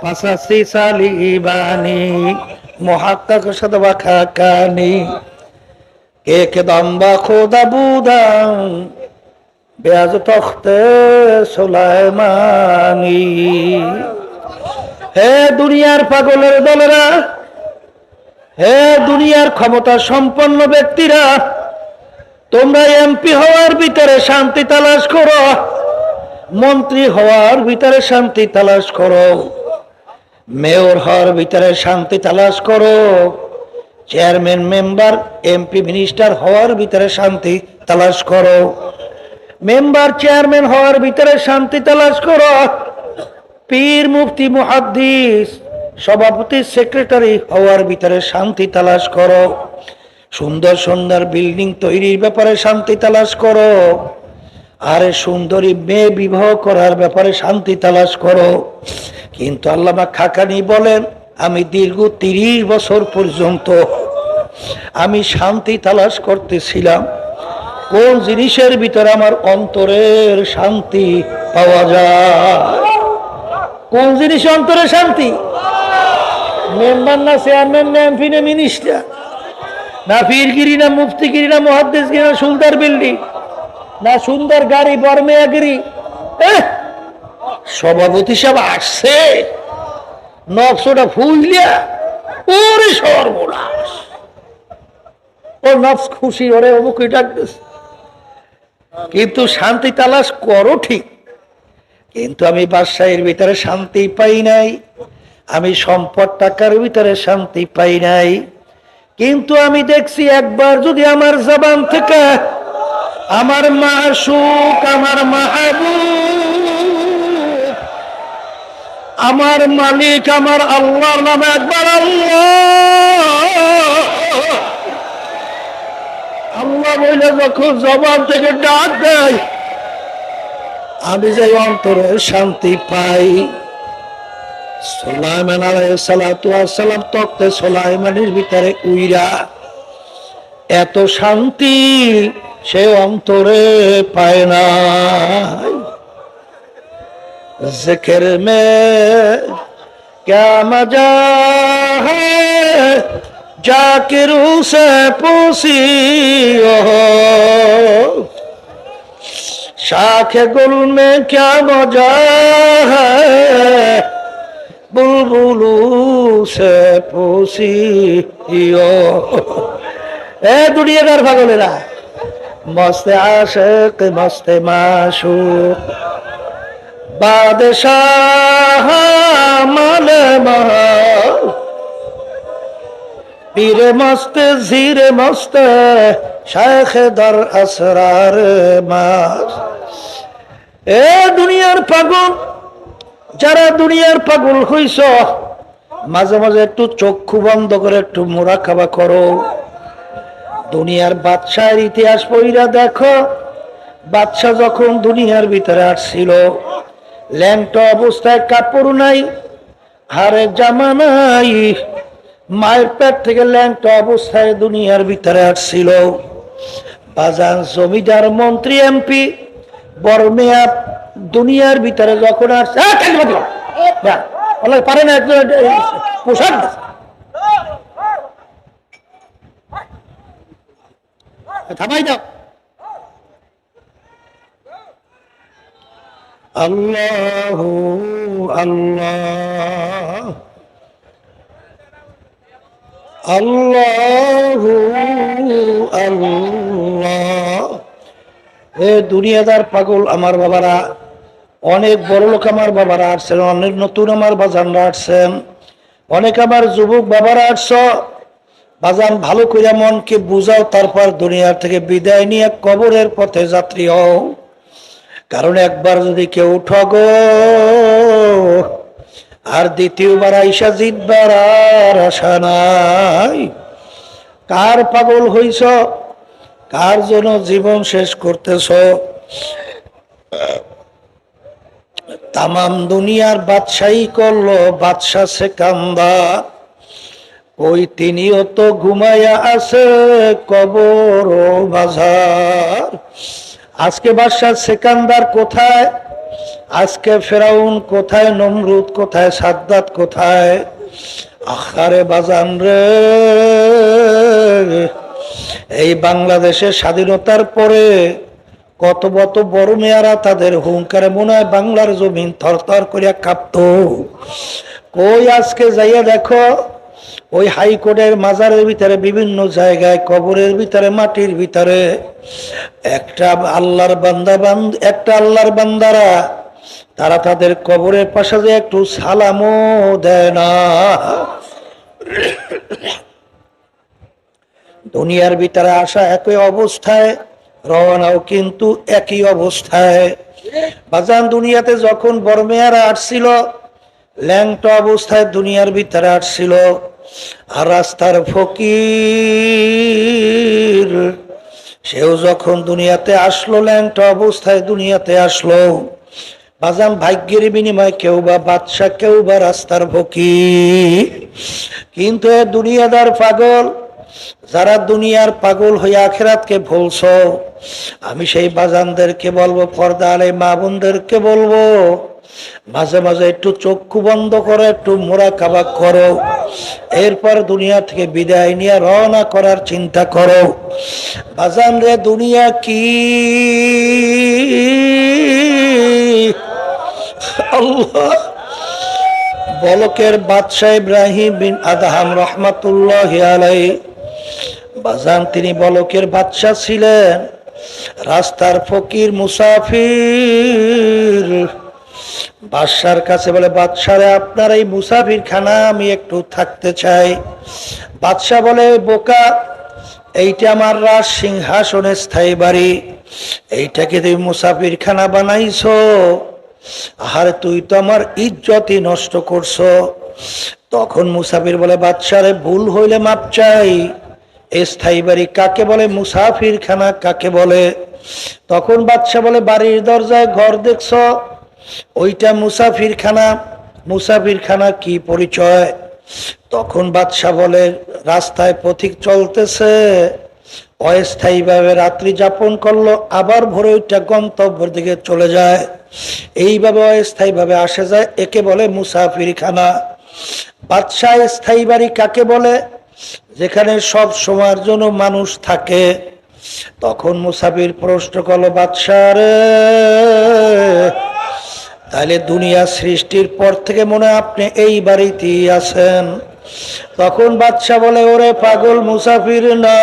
ফাসাসি সালিবানি মুহাক্কাক সাদবা খাকানি এক দম্বা খোদা বুদাং বেয়াজ তখতে সুলাইমানি। হে দুনিয়ার পাগলের দলেরা, হে দুনিয়ার ক্ষমতা সম্পন্ন ব্যক্তিরা, তোমরা এমপি হওয়ার ভিতরে শান্তি তালাশ করো, মন্ত্রী হওয়ার ভিতরে শান্তি তালাশ করো, মেয়র হওয়ার ভিতরে শান্তি তালাশ করো, চেয়ারম্যান মেম্বার এমপি মিনিস্টার হওয়ার ভিতরে শান্তি তালাশ করো, মেম্বার চেয়ারম্যান হওয়ার ভিতরে শান্তি তালাশ করো, পীর মুফতি মুহাদ্দিস সভাপতি সেক্রেটারি হওয়ার ভিতরে শান্তি তালাশ করো, সুন্দর সুন্দর বিল্ডিং তৈরির ব্যাপারে শান্তি তালাশ করো, আরে সুন্দরী মেয়ে বিবাহ করার ব্যাপারে শান্তি তালাশ করো। কিন্তু আল্লামা খাকানি বলেন, আমি দীর্ঘ 30 বছর পর্যন্ত আমি শান্তি তালাশ করতেছিলাম কোন জিনিসের ভিতরে আমার অন্তরের শান্তি পাওয়া যায়। কোন জিনিস অন্তরে শান্তি? মেম্বার না চেয়ারম্যান না এমপি না মিনিস্টার না পীরগিরি না মুফতিগিরি না মুহাদ্দিসগিরি না সুন্দর বিল্ডিং না সুন্দর গাড়ি বর্মেয়াগিরি। সভাপতি সাহেব আসছে নকশটা ফুললিয়া ওরে সর্বনাশ, ও নকশ খুশি ওরে অমুক ডাকতেছে। কিন্তু শান্তি তালাশ করো ঠিক, কিন্তু আমি বাদশাহীর ভিতরে শান্তি পাই নাই, আমি সম্পদ টাকার ভিতরে শান্তি পাই নাই। কিন্তু আমি দেখছি একবার যদি আমার জবান থেকে আমার মাশুক, আমার মাহবুব, আমার মালিক, আমার আল্লাহর নামে একবার আল্লাহ আল্লাহ বলে যখন জবান থেকে ডাক দেয়, আমি যে অন্তরে শান্তি পাই। সুলাইমান আলাইহিস সালাতু ওয়াস সালাম তখতে সুলাইমানের ভিতরে উইরা এত শান্তি সে অন্তরে পায় না। জিকির মে ক্যা মজা হ্যায় জাকিরু সে পুছিও, শাখে গুল মে ক্যা মজা হ্যায় বুলবুলু সে পুছিও। এ দুনিয়াদার পাগলেরা, মস্তে আশিক মস্তে মাশুক বাদশাহ মালে মহা, পীরে মস্তে জিরে মস্তে শাইখ দর আসরার মাস। এ দুনিয়ার পাগল, যারা দুনিয়ার পাগল হইছ, মাঝে মাঝে একটু চক্ষু বন্ধ করে একটু মুরাকাবা করো। দুনিয়ার বাদশাহের ইতিহাস পড়িরা দেখো, বাদশাহ যখন দুনিয়ার ভিতরে আসছিল ল্যাংটা অবস্থায়, কাপড় নাই, হারে জামা নাই, মায়ের পেট থেকে ল্যাংটা অবস্থায় দুনিয়ার ভিতরে আসছিল। বাজান জমিদার মন্ত্রী এমপি বড় মেয়া দুনিয়ার ভিতরে যখন আসছে, পারে না পোশাক থামাই দাও। আল্লাহ আল্লাহ আল্লাহ আল্লাহ। এ দুনিয়াদার পাগল আমার বাবারা, অনেক বড় লোক আমার বাবারা আসছেন, অনেক নতুন আমার বাজানরা আসছেন, অনেক আমার যুবক বাবারা আসছ। বাজান ভালো করে মনকে বুঝাও, তারপর দুনিয়ার থেকে বিদায় নিয়ে কবরের পথে যাত্রী হও। কারণ একবার যদি কেউ ঠগো আর দ্বিতীয়বার আইসা জিতবার আর আশা নাই। কার পাগল হইছ, কার জন্য জীবন শেষ করতেছ? তামাম দুনিয়ার বাদশাহী করলো বাদশাহ সেকান্দার, ওই তিনিও তো ঘুমাইয়া আছে কবর ও বাজার। আজকে বাদশাহ সেকান্দার কোথায়? আজকে ফেরাউন কোথায়, নমরুদ কোথায়, সাদ্দাত কোথায়? আখারে বাজান রে, এই বাংলাদেশের স্বাধীনতার পরে কত বড় মেয়ারা তাদের হুঙ্কারে মনে হয় বাংলার জমিন থরথর করিয়া কাঁপতো। কই আজকে যাইয়া দেখো, ওই হাইকোর্টের মাজারের ভিতরে, বিভিন্ন জায়গায়, কবরের ভিতরে, মাটির ভিতরে একটা আল্লাহর বান্দারা তারা তাদের কবরের পাশে যে একটু সালামও দেয় না। দুনিয়ার ভিতরে আসা একই অবস্থায়, রওনাও কিন্তু একই অবস্থায়। বাজান দুনিয়াতে যখন বড় মেয়ারা আসছিল, ল্যাংটা অবস্থায় দুনিয়ার ভিতরে আসছিল। আর রাস্তার ফকির সেও যখন দুনিয়াতে আসলো, ল্যাংটা অবস্থায় দুনিয়াতে আসলো। বাজান ভাগ্যের বিনিময় কেউ বা বাদশা, কেউ বা রাস্তার ফকির। কিন্তু এ দুনিয়াদার পাগল, যারা দুনিয়ার পাগল হয়ে আখিরাতকে ভুলছো, আমি সেই বাজানদেরকে বলবো, পর্দা আলে মা বোনদেরকে বলবো, মাঝে মাঝে একটু চক্ষু বন্ধ করো, একটু মুরাকাবা করো, এরপর দুনিয়া থেকে বিদায় নিয়ে রওনা করার চিন্তা করো। বাজান রে, দুনিয়া কি আল্লাহ! বলকের বাদশাহ ইব্রাহিম বিন আদহাম রহমাতুল্লাহ আলাইহি, বাজান তিনি বলকের বাদশাহ ছিলেন, রাস্তার ফকির, মুসাফির। বাদশার কাছে বলে, বাদশারে আপনার এই মুসাফির খানা আমি একটু থাকতে চাই। বাদশাহ বলে, বোকা, এইটা আমার রাজ সিংহাসনের স্থায়ী বাড়ি, এইটাকে তুমি মুসাফির খানা বানাইছো? আহারে, তুই তো আমার ইজ্জতই নষ্ট করছো। তখন মুসাফির বলে, বাদশারে ভুল হইলে মাপ চাই, স্থায়ী বাড়ি কাকে বলে, মুসাফির খানা কাকে বলে? তখন বাদশা বলে, বাড়ির দরজায় ঘর দেখছো, ওইটা মুসাফির খানা। মুসাফির খানা কি পরিচয়? তখন বাদশা বলে, রাস্তায় পথিক চলতেছে, অস্থায়ীভাবে রাত্রি যাপন করলো, আবার ভোরে ওইটা গন্তব্যের দিকে চলে যায়, এইভাবে অস্থায়ীভাবে আসে যায়, একে বলে মুসাফির খানা। বাদশা স্থায়ী বাড়ি কাকে বলে? যেখানে সব সময়ের জন্য মানুষ থাকে। তখন মুসাফির প্রশ্ন করলো, বাদশা রে, তাহলে দুনিয়া সৃষ্টির পর থেকে মনে হয় আপনি এই বাড়িতেই আছেন? তখন বাদশা বলে, ওরে পাগল, মুসাফির না,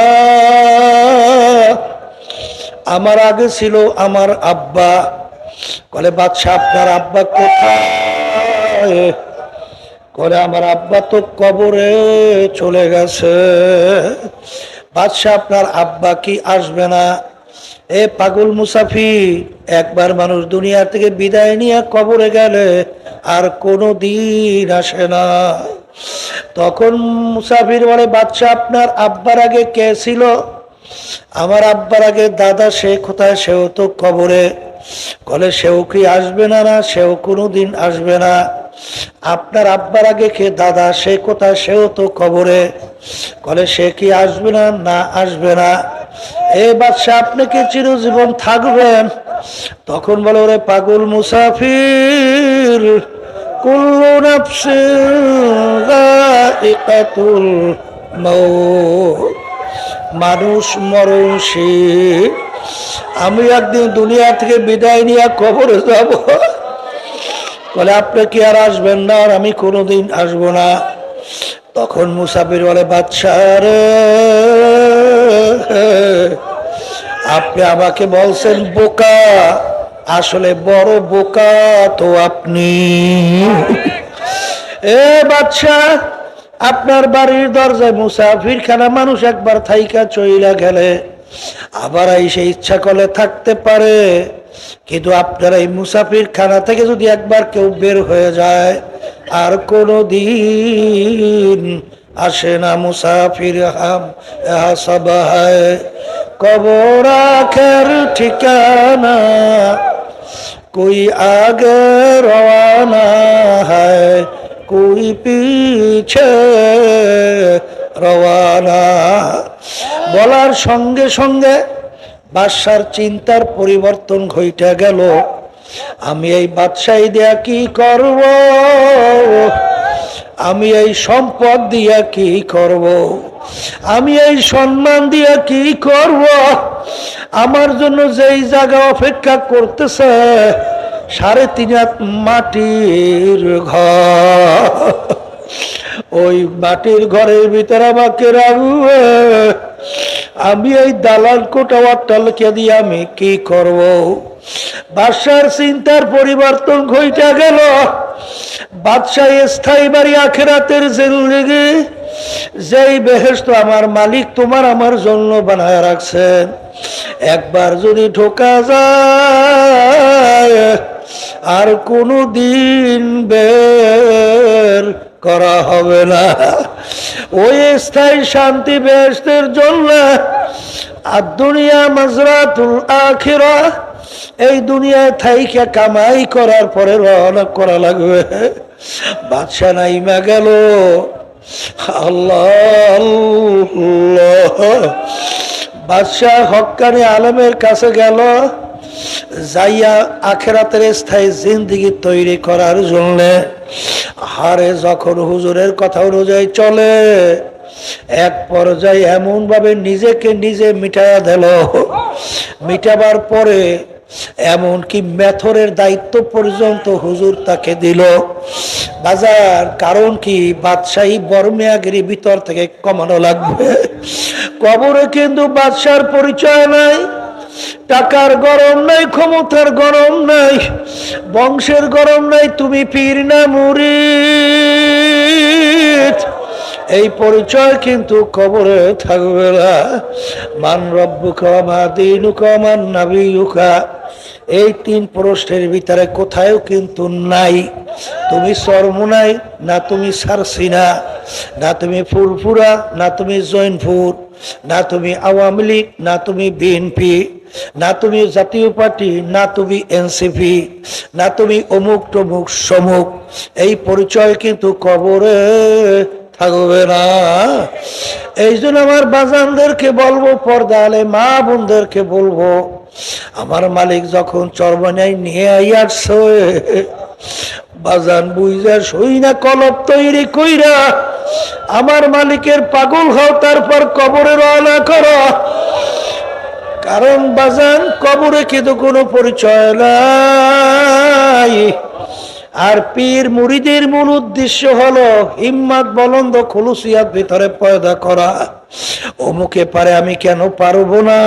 আমার আগে ছিল আমার আব্বা। বলে, বাদশা আপনার আব্বা কোথায়? করে, আমার আব্বা তো কবরে চলে গেছে। বাদশা, আপনার আব্বা কি আসবে না? এ পাগল মুসাফির, একবার মানুষ দুনিয়া থেকে বিদায় নিয়ে কবরে গেলে আর কোনো দিন আসে না। তখন মুসাফির বলে, বাদশা আপনার আব্বার আগে কে ছিল? আমার আব্বার আগে দাদা, সে কোথায়? সেও তো কবরে। বলে, সেও কি আসবে না? না, সেও কোনো দিন আসবে না। আপনার আব্বার আগে কে? দাদা, সে কোথায়? সেও তো কবরে। বলে, সে কি আসবে না? না, আসবে না। এ বাদশা, আপনি কি চিরজীবন থাকবেন? তখন বলে, ওরে পাগল মুসাফির, কুল্লু নাফসিন যায়িকাতুল মাউত, মানুষ মরণশীল। আমি একদিন দুনিয়া থেকে বিদায় নিয়ে কবরে যাব। বলে, আপনি কি আর আসবেন না? আর আমি কোনোদিন আসবো না। তখন মুসাফির বলে, বাদশা রে, আপনি আমাকে বলছেন বোকা, আসলে বড় বোকা তো আপনি। এ বাদশা, আপনার বাড়ির দরজায় মুসাফির খানা, মানুষ একবার থাইকা চইলা গেলে আবার এসে ইচ্ছা করলে থাকতে পারে, কিন্তু আপনার এই মুসাফির খানা থেকে যদি একবার কেউ বের হয়ে যায় আর কোনো দিন আসে না। মুসাফির হাম সব হয়, কবর আখের ঠিকানা, कोई आगे रवाना है, कोई पीछे रवाना। বলার সঙ্গে সঙ্গে বাদশার চিন্তার পরিবর্তন ঘটে গেল। আমি এই বাদশাহী দিয়া কি করব, আমি এই সম্পদ দিয়া কি করব, আমি এই সম্মান দিয়া কি করব। আমার জন্য যেই জায়গা অপেক্ষা করতেছে 3.5 হাত মাটির ঘর, ওই মাটির ঘরের ভিতরে আমাকে রাখবে। আমি এই দালাল কোটা অট্টালিকা দিয়ে আমি কি করব। বাদশার চিন্তার পরিবর্তন ঘটে গেল। বাদশাহ স্থায়ী বাড়ি আখিরাতের জিন্দেগি, যেই বেহেশত আমার মালিক তোমার আমার জন্য বানায় রাখছেন, একবার যদি ঢোকা যায় আর কোনো দিন বের করা হবে না। ওই স্থায়ী শান্তি বেহেশতের জন্য আর দুনিয়া মাজরাতুল আখিরা, এই দুনিয়ায় থাইকা কামাই করার পরে রওনা করা লাগবে। বাদশা নাইমা গেল। আল্লাহ আল্লাহ, বাদশাহ হক্কানি আলমের কাছে গেল, যাইয়া আখেরাতের স্থায়ী জিন্দেগি তৈরি করার জন্য। হারে যখন হুজুরের কথা অনুযায়ী চলে, এক পর্যায়ে এমন ভাবে নিজেকে নিজে মিটাইয়া দিল। মিটাবার পরে এমনকি মেথরের দায়িত্ব পর্যন্ত হুজুর তাকে দিল। বাজার কারণ কি, বাদশাহী বর্মিয়াগিরি ভিতর থেকে কমানো লাগবে। কবরে কিন্তু বাদশার পরিচয় নাই, টাকার গরম নাই, ক্ষমতার গরম নাই, বংশের গরম নাই, তুমি পীর না মুরিদ, এই পরিচয় কিন্তু কবরে থাকবে না। মান রব্বুকা মা দীনুকা মান নাবিয়ুকা, এই 3 প্রশ্নের ভিতরে কোথাও কিন্তু নাই। তুমি চরমুনাই না, তুমি সারসিনা না, তুমি ফুরফুরা না, তুমি জৈনপুর না, তুমি আওয়ামী লীগ না, তুমি বিএনপি না, তুমি জাতীয় পার্টি না, তুমি এনসিপি না, তুমি অমুক টমুক সমুক, এই পরিচয় কিন্তু কবরে থাকবে না। এই জন্য আমার বাজানদেরকে বলবো, পর্দা আলে মা বোনদেরকে বলবো, আমার মালিক যখন চরমনাই নিয়ে আইয়াছে, বাজান বুঝা সই না কলব তৈরি কইরা আমার মালিকের পাগল হও, তারপর কবরে রওনা করো। কারণ বাজান কবরে কিন্তু কোনো পরিচয় নাই। আর পীর মুরিদের মূল উদ্দেশ্য হলো হিম্মত বলন্দ খুলুসিয়াত ভিতরে পয়দা করা। অমুকে পারে আমি কেন পারবো না,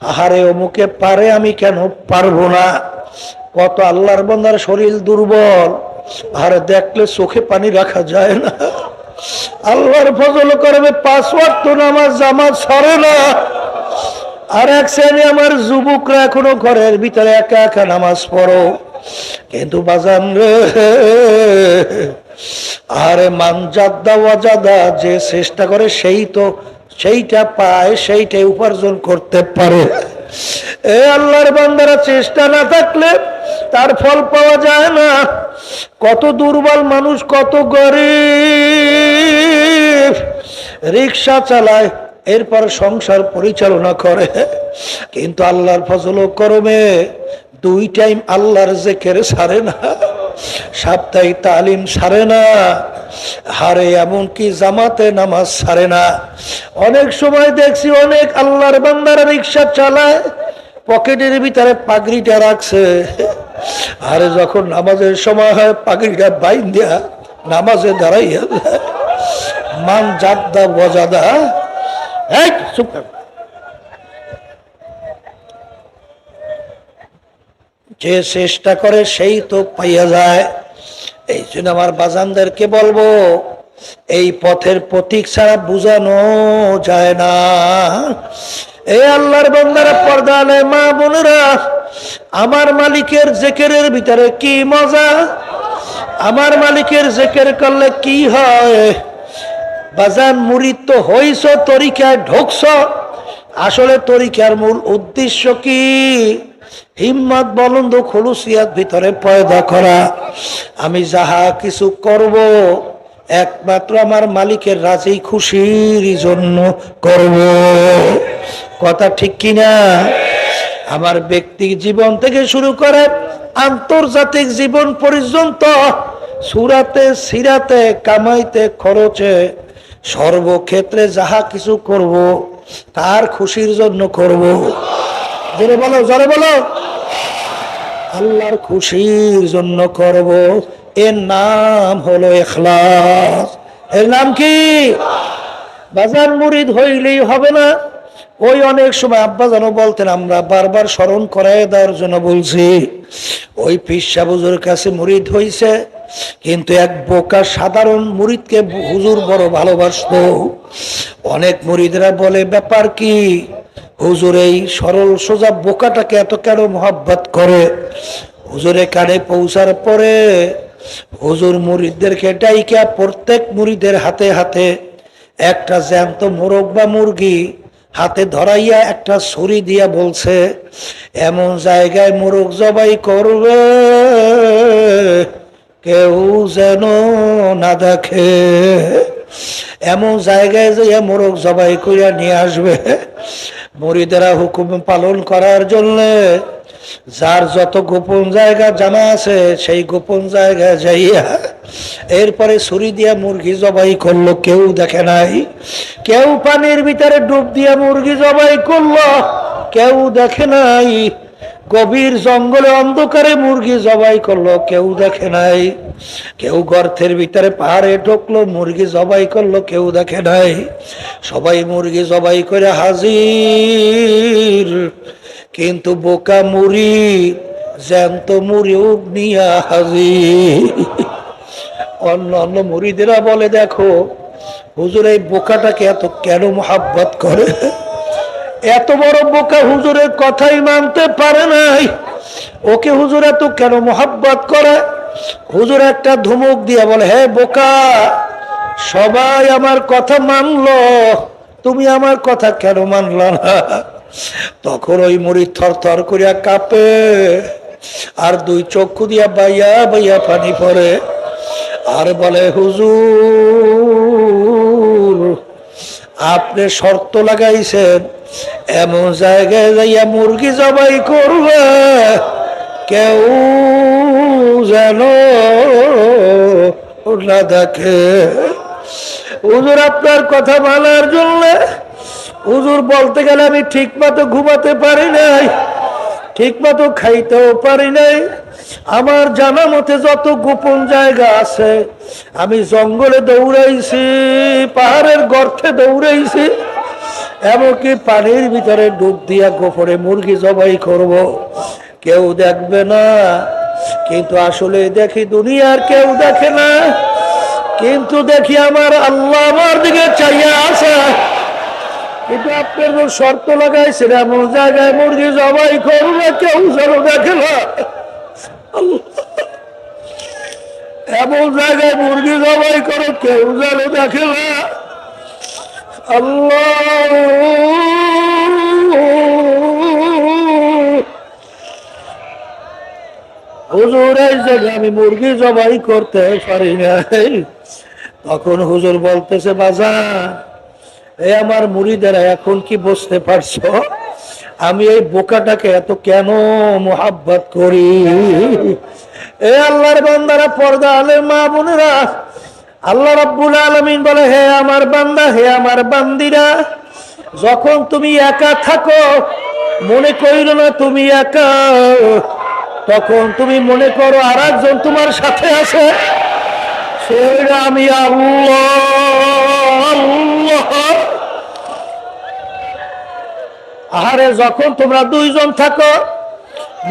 আহারে অমুকে পারে আমি কেন পারবো না। কত আল্লাহর বান্দার শরীর দুর্বল, আরে দেখলে চোখে পানি রাখা যায় না। আল্লাহর ফজল করবে 5 ওয়াক্ত নামাজ জামাত সরে না। আর এক শ্রেণী আমার যুবকরা এখনো ঘরের ভিতরে একা একা নামাজ পড়ো, কিন্তু বাজান রে, আরে মান জাদ্দা ওয়াজাদা, যে চেষ্টা করে সেই তো সেইটা পায়, সেইটাই উপার্জন করতে পারে। এ আল্লাহর বান্দারা, চেষ্টা না থাকলে তার ফল পাওয়া যায় না। কত দুর্বল মানুষ, কত গরিব, রিক্সা চালায়, এরপর সংসার পরিচালনা করে, কিন্তু আল্লাহর ফজল ও করমে 2 টাইম আল্লাহর জিকির ছাড়ে না, সাপ্তাহিক তালিম ছাড়ে না, হারে এমনকি জামাতে নামাজ ছাড়ে না। অনেক সময় দেখছি অনেক আল্লাহর বান্দারা রিক্সা চালায়, পকেটের ভিতরে পাগড়িটা রাখছে, আরে যখন নামাজের সময় হয় পাগড়িটা বাইন দিয়া নামাজে দাঁড়াইয়া মান জাদ্দা ওয়াজাদা। এই চুপ থাক। যে চেষ্টা করে সেই তো পাইয়া যায়। এই জন্য আমার বাজানদেরকে বলবো, এই পথের প্রতীক ছাড়া বুঝানো যায় না। এই আল্লাহর বান্দারা, পর্দা আলে মা বোনেরা, আমার মালিকের জিকিরের ভিতরে কি মজা, আমার মালিকের জিকির করলে কি হয়। বাজান মুরিদ তো হইছ, তরিকায় ঢুকছ, আসলে তরিকার মূল উদ্দেশ্য কি? হিম্মত বলন্দ খুলুসিয়াত ভিতরে পয়দা করা। আমি যাহা কিছু করব একমাত্র আমার মালিকের রাজি খুশির জন্য করব। কথা ঠিক কিনা? আমার ব্যক্তি জীবন থেকে শুরু করে আন্তর্জাতিক জীবন পর্যন্ত সুরাতে সিরাতে কামাইতে খরচে সর্বক্ষেত্রে যাহা কিছু করব তার খুশির জন্য করব। জোরে বলো, জোরে বলো, আল্লাহর খুশির জন্য করব। এর নাম হলো ইখলাস। এর নাম কি? বাজার মুরিদ হইলেই হবে না। ওই অনেক সময় আব্বা জানো বলতেন, আমরা বারবার স্মরণ করাই দেওয়ার জন্য বলছি, ওই পীর সাহেব হুজুরের কাছে মুরিদ হইছে, কিন্তু এক বোকা সাধারণ মুরিদকে হুজুর বড় ভালোবাসতো। অনেক মুরিদরা বলে, ব্যাপার কি হুজুর এই সরল সোজা বোকাটাকে এত কেন মহব্বত করে? হুজুরের কানে পৌঁছার পরে হুজুর মুরিদদেরকে ডাইকা প্রত্যেক মুরিদের হাতে হাতে একটা জ্যান্ত মোরগ বা মুরগি হাতে ধরাইয়া একটা ছুরি দিয়া বলছে, এমন জায়গায় মোরগ জবাই করবে কেউ যেন না দেখে, এমন জায়গায় যাইয়া মোরগ জবাই করিয়া নিয়ে আসবে। মুরিদেরা হুকুম পালন করার জন্য যার যত গোপন জায়গা জানা আছে সেই গোপন জায়গায় যাইয়া এরপরে ছুরি দিয়া মুরগি জবাই করলো, কেউ দেখে নাই। কেউ পানির ভিতরে ডুব দিয়া মুরগি জবাই করলো, কেউ দেখে নাই। গভীর জঙ্গলে অন্ধকারে মুরগি জবাই করলো, কেউ দেখে নাই। কেউ গর্তের ভিতরে পাহাড়ে ঢুকলো, মুরগি জবাই করলো, কেউ দেখে নাই। সবাই মুরগি জবাই করে হাজির, কিন্তু বোকা মুড়ি জ্যান্ত মুড়ি নিয়া হাজির। অন্য অন্য মুড়িদেরা বলে, দেখো হুজুর এই বোকাটাকে এত কেন মোহাব্বত করে? এত বড় বোকা হুজুরের কথাই মানতে পারে নাই, ওকে হুজুর এত কেন মোহাব্বত করে? হুজুর একটা ধমক দিয়া বলে, হে বোকা, সবাই আমার কথা মানলো, তুমি আমার কথা কেন মানলা না? তখন ওই মুড়ি থর থর করিয়া কাঁপে, আর দুই চক্ষু দিয়া বাইয়া বাইয়া পানি পড়ে, আর বলে, হুজুর আপনি শর্ত লাগাইছেন এমন জায়গায় যাইয়া মুরগি জবাই করবে কেউ যেন না দেখে। হুজুর আপনার কথা মানার জন্য, হুজুর বলতে গেলে আমি ঠিক মতো ঘুমাতে পারি নাই, ঠিক মতো খাইতেও পারি নাই। আমার জানা মতে যত গোপন জায়গা আছে আমি জঙ্গলে দৌড়াইছি, পাহাড়ের গর্তে দৌড়াইছি, এমনকি পানির ভিতরে ডুব দিয়া গোপনে মুরগি জবাই করব, কেউ দেখবে না। কিন্তু আসলে দেখি দুনিয়ার কেউ দেখে না, কিন্তু দেখি আমার আল্লাহ আমার দিকে চাইয়া আছে। কিন্তু আপনার শর্ত লাগাইছেন এমন জায়গায় মুরগি জবাই করবে কেউ যেন দেখে না, এমন জায়গায় মুরগি জবাই করো কেউ যেন দেখে না। আল্লাহ হুজুর এই জায়গায় আমি মুরগি জবাই করতে পারি নাই। তখন হুজুর বলতেছে, বাজান এই আমার মুরিদেরা এখন কি বুঝতে পারছো আমি এই বোকাটাকে এত কেন মোহাব্বত করি? এ আল্লাহর বান্দারা, পর্দা আলের মা বোনেরা, আল্লাহ রাব্বুল আলামিন বলে, হে আমার বান্দা, হে আমার বান্দিরা, যখন তুমি একা থাকো মনে করিল না তুমি একা, তখন তুমি মনে করো আর একজন তোমার সাথে আছে, সেটা আমি আল্লাহ। আল্লাহ আহারে, যখন তোমরা দুইজন থাকো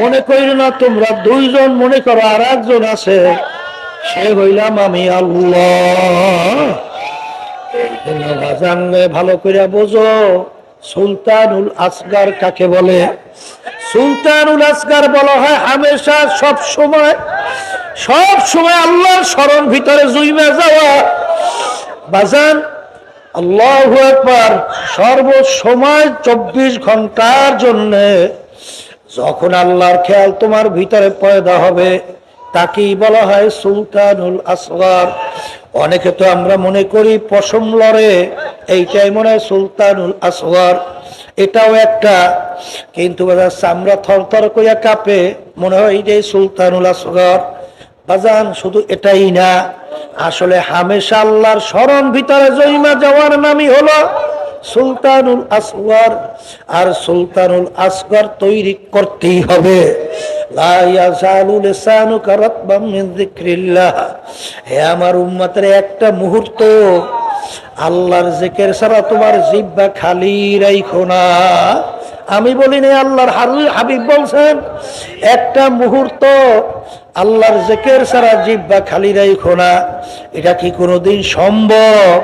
মনে করিল না তোমরা দুইজন, মনে করো আর একজন আছে, সে হইলাম আমি আল্লাহ। জানলে ভালো করে বোঝো সুলতানুল আসগার কাকে বলে। সুলতানুল আসগার বলা হয় হামেশা সব সময় আল্লাহর স্মরণ ভিতরে জুইমে যাওয়া। বাজান আল্লাহু আকবার, সর্বসময় 24 ঘন্টার জন্য যখন আল্লাহর খেয়াল তোমার ভিতরে পয়দা হবে তাকেই বলা হয় সুলতানুল আসগার। অনেকে তো আমরা মনে করি পশম লড়ে, এইটাই মনে হয় সুলতানুল আসগার। এটাও একটা, কিন্তু বাজার চামড়া থরথর কইয়া কাঁপে, মনে হয় যে সুলতানুল আসগর। বাজান শুধু এটাই না, আসলে হামেশা আল্লাহর স্মরণ ভিতরে জইমা যাওয়ার নামই হলো সুলতানুল আসগর। আর সুলতানুল আসগর তৈরি করতেই হবে। লা ইয়াজালু লিসানুকা রাতবাম মিন যিকরিল্লাহ। হে আমার উম্মতের, একটা মুহূর্ত আল্লাহর জিকির ছাড়া তোমার জিহ্বা খালি রাখো না। আমি বলি না, আল্লাহর হাবিব বলছেন, একটা মুহূর্ত আল্লাহর জিকির ছাড়া জিহ্বা খালি রাখো না। এটা কি কোনোদিন সম্ভব?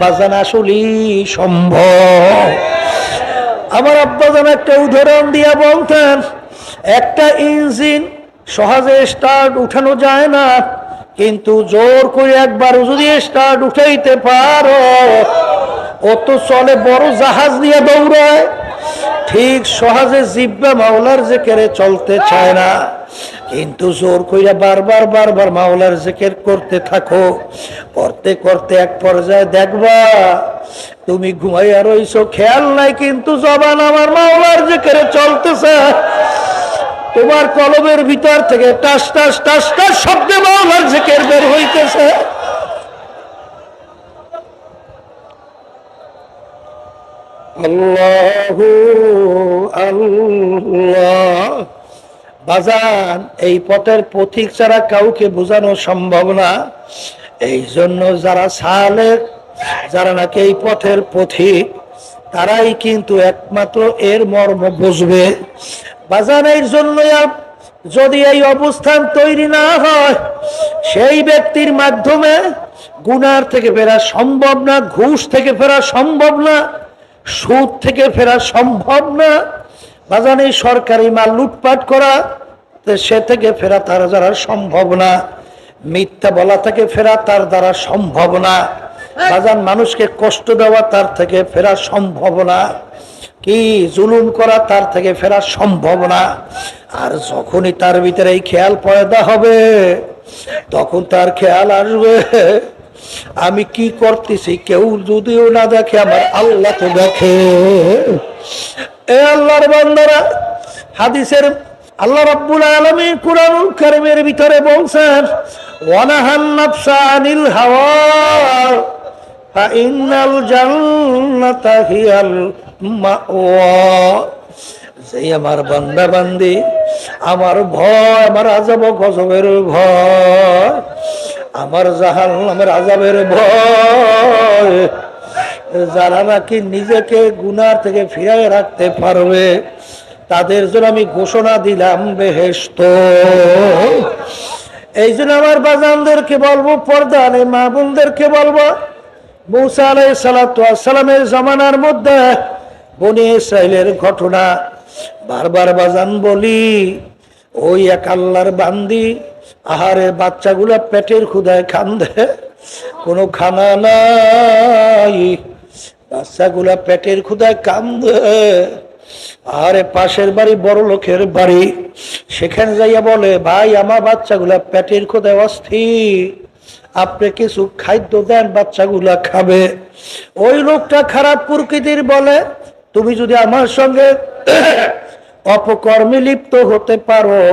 বাজান আসলেই সম্ভব। আমার আব্বাজান একটা উদাহরণ দিয়া বলতেন, একটা ইঞ্জিন সহজে স্টার্ট উঠানো যায় না, কিন্তু জোর করে একবার যদি স্টার্ট উঠাইতে পারো, ও তো চলে বড় জাহাজ দিয়ে দৌড়ায়। ঠিক সহজে জিহ্বা মাওলার জিকিরে চলতে চায় না, কিন্তু জোর কইরা বারবার বারবার মাওলার জিকির করতে থাকো। করতে করতে এক পর্যায়ে দেখবা তুমি ঘুমাইয়া রইছো, খেয়াল নাই, কিন্তু জবান আমার মাওলার জিকিরে চলতেছে। তোমার কলবের ভিতর থেকে টাস টাস টাস টাস শব্দে মাওলার জিকির বের হইতেছে। আল্লাহু আল্লাহ। বাজান, এই পথের পথিক ছাড়া কাউকে বোঝানো সম্ভব না। এই জন্য যারা সালেক, যারা নাকি এই পথের পথিক, তারাই কিন্তু একমাত্র এর মর্ম বুঝবে। বাজান, এর জন্য যদি এই অবস্থান তৈরি না হয়, সেই ব্যক্তির মাধ্যমে গুনার থেকে ফেরা সম্ভব না, ঘুষ থেকে ফেরা সম্ভব না, সুদ থেকে ফেরা সম্ভব না। বাজান, এই সরকারি মাল লুটপাট করা, সে থেকে ফেরা তার দ্বারা সম্ভব না। মিথ্যা বলা থেকে ফেরা তার দ্বারা সম্ভব না। বাজান, মানুষকে কষ্ট দেওয়া তার থেকে ফেরা সম্ভব না। কি জুলুম করা তার থেকে ফেরা সম্ভব না। আর যখনই তার ভিতরে এই খেয়াল পয়দা হবে, তখন তার খেয়াল আসবে, আমি কি করতেছি কেউ যদিও না দেখে, আমার আল্লাহ তো দেখে। এ আল্লাহর বান্দারা, হাদিসের আল্লাহ রাব্বুল আলামিন কুরআনুল কারীমের ভিতরে বলছেন, ওয়ানাহান নাফসা আনিল হাওয়া ফাইন্নাল জান্নাতা হিয়াল মাওয়া। যে আমার বান্দা বান্দি আমার ভয়, আমার আযাব গজবের ভয়, আমার জাহান্নামের আযাবের ভয়, যারা নাকি নিজেকে গুনাহ থেকে ফিরিয়ে রাখতে পারবে, তাদের জন্য আমি ঘোষণা দিলাম বেহেশত। এই জন্য আমার বাজানদেরকে বলবো, পর্দানে মা বোনদেরকে বলবো, মূসা আলাইহিস সালাতু ওয়াস সালামের জামানার মধ্যে বনি ইসরাইলের ঘটনা বারবার বাজান বলি। ওই এক আল্লাহর বান্দি, আহারে বাচ্চাগুলা পেটের ক্ষুধায় কান্দে, কোনো খানা নাই, বাচ্চাগুলা পেটের ক্ষুধায় কান্দে। আরে পাশের বাড়ি বড় লোকের বাড়ি, সেখানে যাইয়া বলে, ভাই আমার বাচ্চাগুলা পেটের ক্ষুধায় অস্থির, আপনি কিছু খাদ্য দেন, বাচ্চাগুলা খাবে। ওই লোকটা খারাপ প্রকৃতির, বলে, তুমি যদি আমার সঙ্গে অপকর্মে লিপ্ত হতে পারো,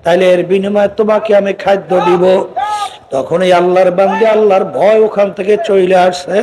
তাহলে এর বিনিময়ে তোমাকে আমি খাদ্য দিব। তখন এই আল্লাহর বান্দা, আল্লাহর ভয় ওখান থেকে চলে আসে।